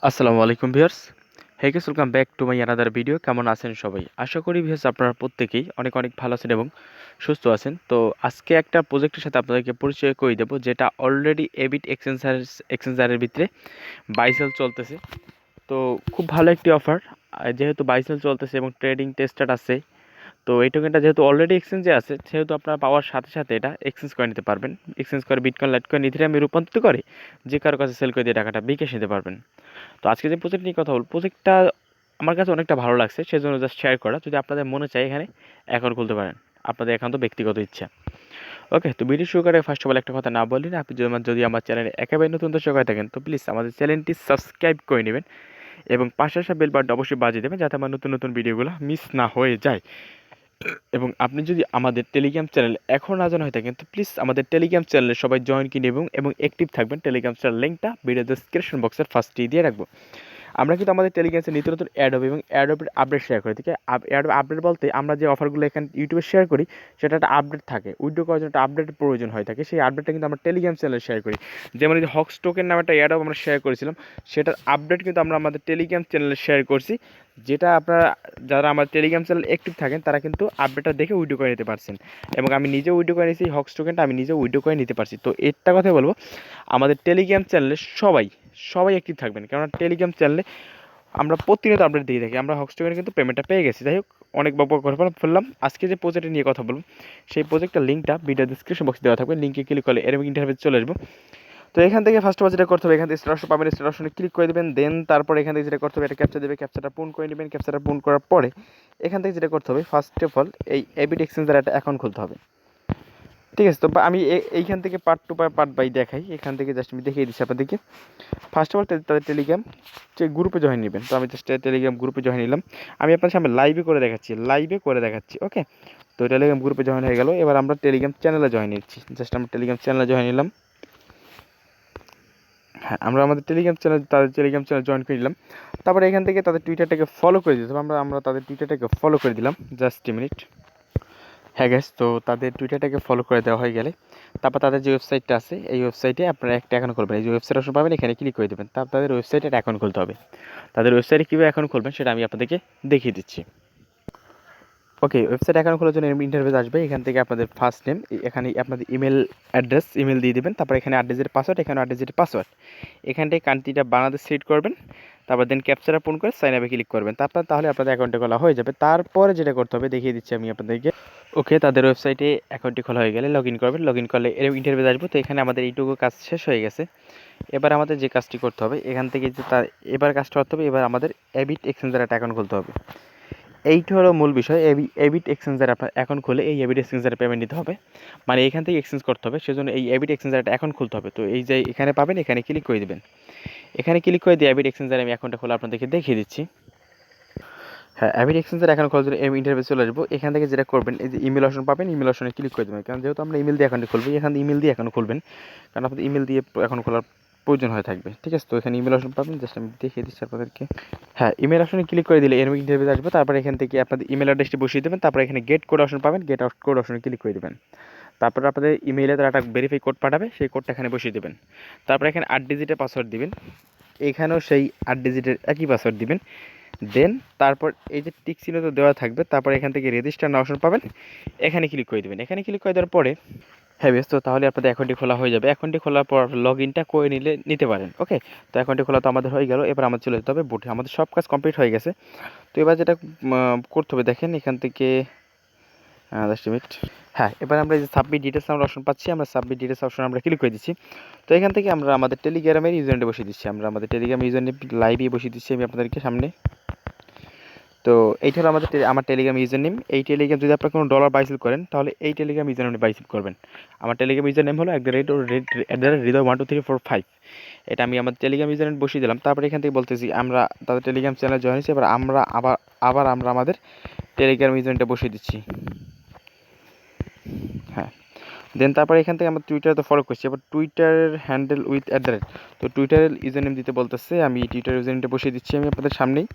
আসসালামু আলাইকুম viewers. Hey guys, welcome back to my another video. কেমন আছেন সবাই? আশা করি ভিউয়ার্স আপনারা প্রত্যেকেই অনেক অনেক ভালো আছেন এবং সুস্থ আছেন। তো আজকে একটা প্রজেক্টের সাথে আপনাদেরকে পরিচয় করে দেবো, যেটা অলরেডি এবিট এক্সচেঞ্জারের ভিতরে বাইসেল চলতেছে। তো খুব ভালো একটি অফার, যেহেতু বাইসেল চলতেছে এবং ট্রেডিং টেস্টেড আছে। তো এই টোকেনটা যেহেতু অলরেডি এক্সচেঞ্জে আছে, সেহেতু আপনারা পাওয়ার সাথে সাথে এটা এক্সচেঞ্জ করে নিতে পারবেন। এক্সচেঞ্জ করে বিটকয়েন, লাইটকয়েন, ইথেরিয়ামে রূপান্তরিত করে যে কারো কাছে সেল করে দিয়ে টাকাটা বিকাশ নিতে পারবেন। তো আজকে যে প্রজেক্ট নিয়ে কথা বলবো, প্রজেক্টটা আমার কাছে অনেকটা ভালো লাগছে, সেজন্য জাস্ট শেয়ার করা। যদি আপনাদের মনে চায় এখানে অ্যাকাউন্ট খুলতে পারেন, আপনাদের একান্ত ব্যক্তিগত ইচ্ছা। ওকে, তো ভিডিও শুরু করে ফার্স্ট অফ অল একটা কথা না বললেন, আপনি যদি আমার চ্যানেলে একেবারে নতুন দর্শক হয়ে থাকেন, তো প্লিজ আমাদের চ্যানেলটি সাবস্ক্রাইব করে নেবেন এবং পাশে আসা বেল বাটনটা অবশ্যই বাজিয়ে দেবেন, যাতে আমার নতুন নতুন ভিডিওগুলো মিস না হয়ে যায়। এবং আপনি যদি আমাদের টেলিগ্রাম চ্যানেল এখন না জানা হয়ে থাকেন, তো প্লিজ আমাদের টেলিগ্রাম চ্যানেলে সবাই জয়েন কিনে এবং অ্যাক্টিভ থাকবেন। টেলিগ্রাম চ্যানেল লিঙ্কটা ভিডিও ডেসক্রিপশন বক্সের ফার্স্টেই দিয়ে রাখবো। আমরা কিন্তু আমাদের টেলিগ্রামে নিত্য নতুন অ্যাড হবে এবং অ্যাডোবের আপডেট শেয়ার করি। ঠিক আছে, অ্যাডোবে আপডেট বলতে আমরা যে অফারগুলো এখানে ইউটিউবে শেয়ার করি, সেটা একটা আপডেট থাকে। উইথড্র করার জন্য একটা আপডেটের প্রয়োজন হয়ে থাকে, সেই আপডেটটা কিন্তু আমরা টেলিগ্রাম চ্যানেলে শেয়ার করি। যেমন এই যে হক্স টোকেন নামে একটা অ্যাডও আমরা শেয়ার করেছিলাম, সেটার আপডেট কিন্তু আমরা আমাদের টেলিগ্রাম চ্যানেলে শেয়ার করছি। যেটা আপনারা যারা আমার টেলিগ্রাম চ্যানেল অ্যাক্টিভ থাকেন, তারা কিন্তু আপডেটটা দেখে উইথড্র করে নিতে পারছেন। এবং আমি নিজেও উইথড্র করে নিয়েছি, হক্স টোকেনটা আমি নিজেও উইথড্র করে নিতে পারছি। তো একটা কথা বলবো, আমাদের টেলিগ্রাম চ্যানেলে সবাই সবাই অ্যাক্টিভ থাকবেন, কারণ টেলিগ্রাম চ্যানেলে আমরা প্রতিনিয়ত আপডেট দিয়ে থাকি। আমরা হক্স টোকেনে কিন্তু পেমেন্টটা পেয়ে গেছি। যাই হোক, অনেক বকবক করে ফেললাম। আজকে যে প্রজেক্টটা নিয়ে কথা বলবো, সেই প্রজেক্টের লিঙ্কটা ভিডিও ডিসক্রিপশন বক্সে দেওয়া থাকবে। লিঙ্কে ক্লিক করলে এরকম ইন্টারভিউ চলে আসবো। তো এখান থেকে ফার্স্ট অফ অল যেটা করতে হবে, এখান থেকে স্টার অপশন পাবেন, স্টার অপশনে ক্লিক করে দেবেন। দেন তারপর এখান থেকে যেটা করতে হবে, এটা ক্যাপচা দেবে, ক্যাপচাটা পূর্ণ করে নেবেন। ক্যাপচাটা পূর্ণ করার পরে এখান থেকে যেটা করতে হবে, ফার্স্ট অফ অল এই এবিট এক্সচেঞ্জার একটা অ্যাকাউন্ট খুলতে হবে। ঠিক আছে, তো আমি এইখান থেকে পার্ট টু পার্ট বাই দেখাই। এখান থেকে জাস্ট আমি দেখিয়ে দিচ্ছি আপনাদেরকে। ফার্স্ট অফ অল তাদের টেলিগ্রাম যে গ্রুপে জয়েন নেবেন। তো আমি জাস্ট টেলিগ্রাম গ্রুপে জয়েন নিলাম। আমি আপনার সামনে লাইভে করে দেখাচ্ছি। ওকে, তো টেলিগ্রাম গ্রুপে জয়েন হয়ে গেল। এবার আমরা টেলিগ্রাম চ্যানেলে জয়েন নিচ্ছি। জাস্ট আমরা টেলিগ্রাম চ্যানেলে জয়েন নিলাম। হ্যাঁ, আমরা আমাদের তাদের টেলিগ্রাম চ্যানেল জয়েন করে নিলাম। তারপরে এখান থেকে তাদের টুইটারটাকে ফলো করে দিতে হবে। আমরা তাদের টুইটারটাকে ফলো করে দিলাম। Just a minute. হ্যাঁ গ্যাস, তো তাদের টুইটারটাকে ফলো করে দেওয়া হয়ে গেলে তারপর তাদের যে ওয়েবসাইটটা আছে, এই ওয়েবসাইটে আপনারা একটা অ্যাকাউন্ট খুলবেন। এই যে ওয়েবসাইট অপশন পাবেন, এখানে ক্লিক করে দেবেন। তারপর তাদের ওয়েবসাইটে একটা অ্যাকাউন্ট খুলতে হবে। তাদের ওয়েবসাইটে কীভাবে অ্যাকাউন্ট খুলবেন সেটা আমি আপনাদেরকে দেখিয়ে দিচ্ছি। ওকে, ওয়েবসাইট অ্যাকাউন্ট খোলার জন্য ইন্টারফেস আসবে। এখান থেকে আপনাদের ফার্স্ট নেম, এখানে আপনাদের ইমেল দিয়ে দেবেন। তারপর এখানে 8 ডিজিটের পাসওয়ার্ড, এখানে 8 ডিজিটের পাসওয়ার্ড। এখান থেকে কান্ট্রিটা বাংলাদেশ সিলেক্ট করবেন। তারপর দেন ক্যাপচাটা পূরণ করে সাইন আপে ক্লিক করবেন। তাহলে আপনাদের অ্যাকাউন্টে খোলা হয়ে যাবে। তারপরে যেটা করতে হবে দেখিয়ে দিচ্ছি আমি আপনাদেরকে। ওকে, তাদের ওয়েবসাইটে অ্যাকাউন্টটি খোলা হয়ে গেলে লগ ইন করবেন। লগ ইন করলে এরকম ইন্টারফেস আসবে। তো এখানে আমাদের এইটুকু কাজ শেষ হয়ে গেছে। এবার আমাদের যে কাজটি করতে হবে, এখান থেকে যে এবার কাজটা করতে হবে, এবার আমাদের এবিট এক্সচেঞ্জার একটা অ্যাকাউন্ট খুলতে হবে। এইটা হলো মূল বিষয়। এবিট এক্সচেঞ্জার আপনার অ্যাকাউন্ট খুলে এই এবিট এক্সচেঞ্জারে পেমেন্ট নিতে হবে, মানে এখান থেকে এক্সচেঞ্জ করতে হবে। সেজন্য এই এবিট এক্সচেঞ্জারটা অ্যাকাউন্ট খুলতে হবে। তো এই যে এখানে পাবেন, এখানে ক্লিক করে দেবেন। এখানে ক্লিক করে দিয়ে এবিট এক্সচেঞ্জারে আমি অ্যাকাউন্টটা খোলা আপনাদেরকে দেখিয়ে দিচ্ছি। হ্যাঁ, এবিট এক্সচেঞ্জার অ্যাকাউন্ট খোলার জন্য ইন্টারফেস চলে আসবো। এখান থেকে যেটা করবেন, এই যে ইমেল অপশন পাবেন, ইমেল অপশনে ক্লিক করে দেবেন। কারণ যেহেতু আমরা ইমেল দিয়ে অ্যাকাউন্ট খুলবো, এখানে ইমেল দিয়ে অ্যাকাউন্ট খুলবেন, কারণ আপনাদের ইমেল দিয়ে অ্যাকাউন্ট খোলার প্রয়োজন হয়ে থাকবে। ঠিক আছে, তো এখানে ইমেল অপশন পাবেন। জাস্ট আমি দেখিয়ে দিচ্ছি আপনাদেরকে। হ্যাঁ, ইমেল অপশনে ক্লিক করে দিলে এরকম ইন্টারফেস আসবে। তারপর এখান থেকে আপনাদের ইমেল অ্যাড্রেসটি বসিয়ে দেবেন। তারপর এখানে গেট কোড অপশন পাবেন, গেট কোড অপশনে ক্লিক করে দেবেন। তারপর আপনাদের ইমেইলে তারা একটা ভেরিফাই কোড পাঠাবে, সেই কোডটা এখানে বসিয়ে দেবেন। তারপর এখানে 8 ডিজিটের পাসওয়ার্ড দিবেন। এখানেও সেই 8 ডিজিটের একই পাসওয়ার্ড দিবেন। দেন তারপর এই যে টিক চিহ্ন তো দেওয়া থাকবে। তারপর এখান থেকে রেজিস্টার নাও অপশন পাবেন, এখানে ক্লিক করে দেবেন। এখানে ক্লিক করে দেওয়ার পরে হ্যাঁ বেশ, তো তাহলে আপনাদের অ্যাকাউন্টটি খোলা হয়ে যাবে। অ্যাকাউন্টটি খোলার পর লগ ইনটা করে নিতে পারেন। ওকে, তো অ্যাকাউন্টটি খোলা তো আমাদের হয়ে গেল। এবার আমাদের চলে যেতে হবে বুটে। আমাদের সব কাজ কমপ্লিট হয়ে গেছে। তো এবার যেটা করতে হবে দেখেন, এখান থেকে জাস্ট মিনিট। হ্যাঁ, এবার আমরা এই যে সাবমিট ডিটেলস আমরা অপশন পাচ্ছি, আমরা সাবমিট ডিটেলস অপশন আমরা ক্লিক করে দিচ্ছি। তো এখান থেকে আমরা আমাদের টেলিগ্রামের ইউজারনেমটা বসিয়ে দিচ্ছি। আমরা আমাদের টেলিগ্রাম ইউজারনেম লাইভে বসিয়ে দিচ্ছি আমি আপনাদেরকে সামনে। তো এইটা হলো আমার টেলিগ্রাম ইউজার নেম। এই টেলিগ্রাম যদি আপনার কোনো ডলার বাইসেল করেন, তাহলে এই টেলিগ্রাম ইউজার নেম বাইসেল করবেন। আমার টেলিগ্রাম ইউজার নেম হলো @hridoy 12345। এটা আমি আমার টেলিগ্রাম ইউজার নেম বসিয়ে দিলাম। তারপরে এখান থেকে বলতেছি আমরা তাদের টেলিগ্রাম চ্যানেল জয়েন হয়েছি। এবার আমরা আমাদের টেলিগ্রাম ইউজার নেমটা বসিয়ে দিচ্ছি। হ্যাঁ, দেন তারপরে এখান থেকে আমরা টুইটার তো ফলো করছি। এবার টুইটারের হ্যান্ডেল উইথ @ তো টুইটারের ইউজার নেম দিতে বলতেছে। আমি টুইটার ইউজার নেমটা বসিয়ে দিচ্ছি আমি আপনাদের সামনেই।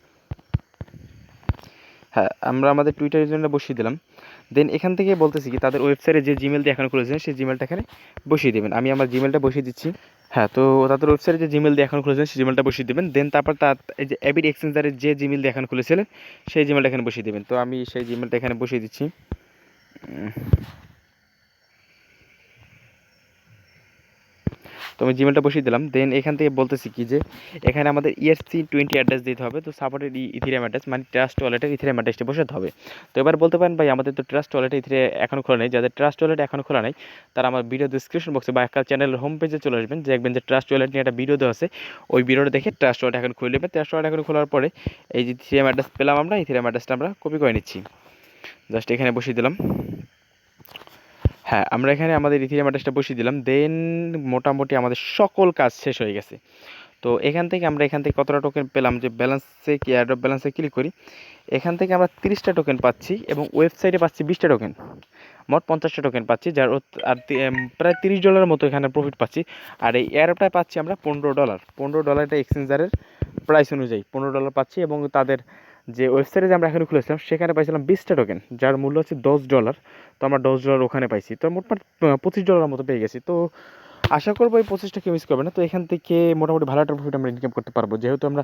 হ্যাঁ, আমরা আমাদের টুইটার ইউজারনেমটা বসিয়ে দিলাম। দেন এখান থেকে বলতেছি কি তাদের ওয়েবসাইটে যে জিমেল দিয়ে এখন খুলেছেন, সেই জিমেলটা এখানে বসিয়ে দেবেন। আমি আমার জিমেলটা বসিয়ে দিচ্ছি। হ্যাঁ, তো তাদের ওয়েবসাইটে যে জিমেল দিয়ে এখন খুলেছেন সেই জিমেলটা বসিয়ে দেবেন। দেন তারপর এই যে অ্যাবিড এক্সচেঞ্জারের যে জিমেল দিয়ে এখন খুলেছিলেন সেই জিমেলটা এখানে বসিয়ে দেবেন। তো আমি সেই জিমেলটা এখানে বসিয়ে দিচ্ছি। তো আমি জিমেলটা বসিয়ে দিলাম। দেন এখান থেকে বলতেছি কি যে এখানে আমাদের ERC20 অ্যাড্রেস দিতে হবে। তো সাপোর্টেড ইথেরিয়াম অ্যাড্রেস মানে ট্রাস্ট ওয়ালেটের ইথেরিয়াম অ্যাড্রেসটা বসাতে হবে। তো এবার বলতে পারেন ভাই আমাদের তো ট্রাস্ট ওয়ালেটে ইথেরিয়াম এখনো খোলা নেই। যাদের ট্রাস্ট ওয়ালেট এখনো খোলা নেই তারা আমার ভিডিও ডিসক্রিপশন বক্সে বা একটা চ্যানেলের হোম পেজে চলে আসবেন, দেখবেন যে ট্রাস্ট ওয়ালেট নিয়ে একটা ভিডিও দেওয়া আছে। ওই ভিডিওটা দেখে ট্রাস্ট ওয়ালেট এখন খুলে নেবেন। ট্রাস্ট ওয়ালেট এখন খোলার পরে এই যে ইথেরিয়াম অ্যাড্রেস পেলাম, আমরা ইথেরিয়াম অ্যাড্রেসটা আমরা কপি করে নিচ্ছি। জাস্ট এখানে বসিয়ে দিলাম। হ্যাঁ, আমরা এখানে আমাদের ইথেরিয়াম অ্যাড্রেসটা বসিয়ে দিলাম। দেন মোটামুটি আমাদের সকল কাজ শেষ হয়ে গেছে। তো এখান থেকে আমরা কতটা টোকেন পেলাম, যে ব্যালেন্সে কি এয়ারড্রপ ব্যালেন্সে ক্লিক করি। এখান থেকে আমরা 30টা টোকেন পাচ্ছি এবং ওয়েবসাইটে পাচ্ছি 20টা টোকেন, মোট 50টা টোকেন পাচ্ছি, যার আর প্রায় $30 মতো এখানে প্রফিট পাচ্ছি। আর এই এয়ারড্রপটায় পাচ্ছি আমরা $15। $15 এক্সচেঞ্জারের প্রাইস অনুযায়ী $15 পাচ্ছি এবং তাদের যে ওয়েবসাইটে যে আমরা এখানে খুলেছিলাম সেখানে পাইছিলাম 20টা টোকেন, যার মূল্য হচ্ছে $10। তো আমরা $10 ওখানে পাইছি, তো মোটমাট $25 মতো পেয়ে গেছি। তো আশা করবো এই 25টা মিস করবে না। তো এখান থেকে মোটামুটি ভালো একটা প্রফিট আমরা ইনকাম করতে পারবো, যেহেতু আমরা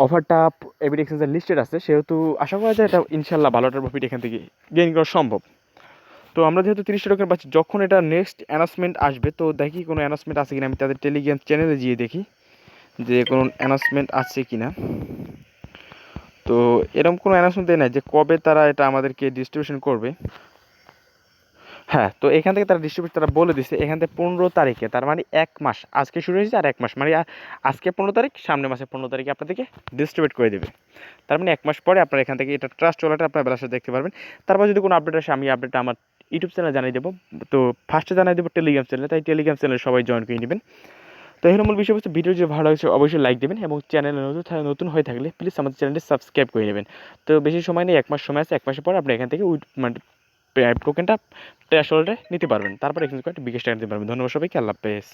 অফারটা এবিডি এক্সচেঞ্জের লিস্টেড আছে, সেহেতু আশা করা যায় এটা ইনশাল্লাহ ভালো একটা প্রফিট এখান থেকে গেইন করা সম্ভব। তো আমরা যেহেতু 30টা টোকেন পাচ্ছি, যখন এটা নেক্সট অ্যানাউন্সমেন্ট আসবে তো দেখি কোনো অ্যানাউন্সমেন্ট আছে কিনা। আমি তাদের টেলিগ্রাম চ্যানেলে গিয়ে দেখি যে কোনো অ্যানাউন্সমেন্ট আছে কিনা। তো এরকম কোনো অ্যানাউন্সমেন্ট দেয় না যে কবে তারা এটা আমাদেরকে ডিস্ট্রিবিউশন করবে। হ্যাঁ, তো এখান থেকে তারা বলে দিচ্ছে এখান থেকে 15 তারিখে, তার মানে 1 মাস আজকে শুরু হয়েছে আর 1 মাস মানে আজকে 15 তারিখ, সামনের মাসে 15 তারিখে আপনাদেরকে ডিস্ট্রিবিউট করে দেবে। তার মানে 1 মাস পরে আপনারা এখান থেকে এটা ট্রাস্ট ওয়ালেটে আপনার ব্যালেন্সটা দেখতে পারবেন। তারপর যদি কোনো আপডেট আসে আমি আপডেটটা আমার ইউটিউব চ্যানেলে জানিয়ে দেবো। তো ফার্স্টে জানিয়ে দেবো টেলিগ্রাম চ্যানেলে, তাই টেলিগ্রাম চ্যানেলে সবাই জয়েন করে নেবেন। তো এই মূল বিষয়বস্তু। ভিডিও যদি ভালো লাগছে অবশ্যই লাইক দেবেন এবং চ্যানেলে নতুন হয়ে থাকলে প্লিজ আমাদের চ্যানেলটি সাবস্ক্রাইব করে নেবেন। তো বেশি সময় নেই, 1 মাস সময় আছে। 1 মাসের পর আপনি এখান থেকে মানে টোকেনটা ট্রাস্ট ওয়ালেটে নিতে পারবেন, তারপর এক্সচেঞ্জ করে বিকাশ টাকা নিতে পারবেন। ধন্যবাদ সবাইকে, আল্লাহ হাফেজ।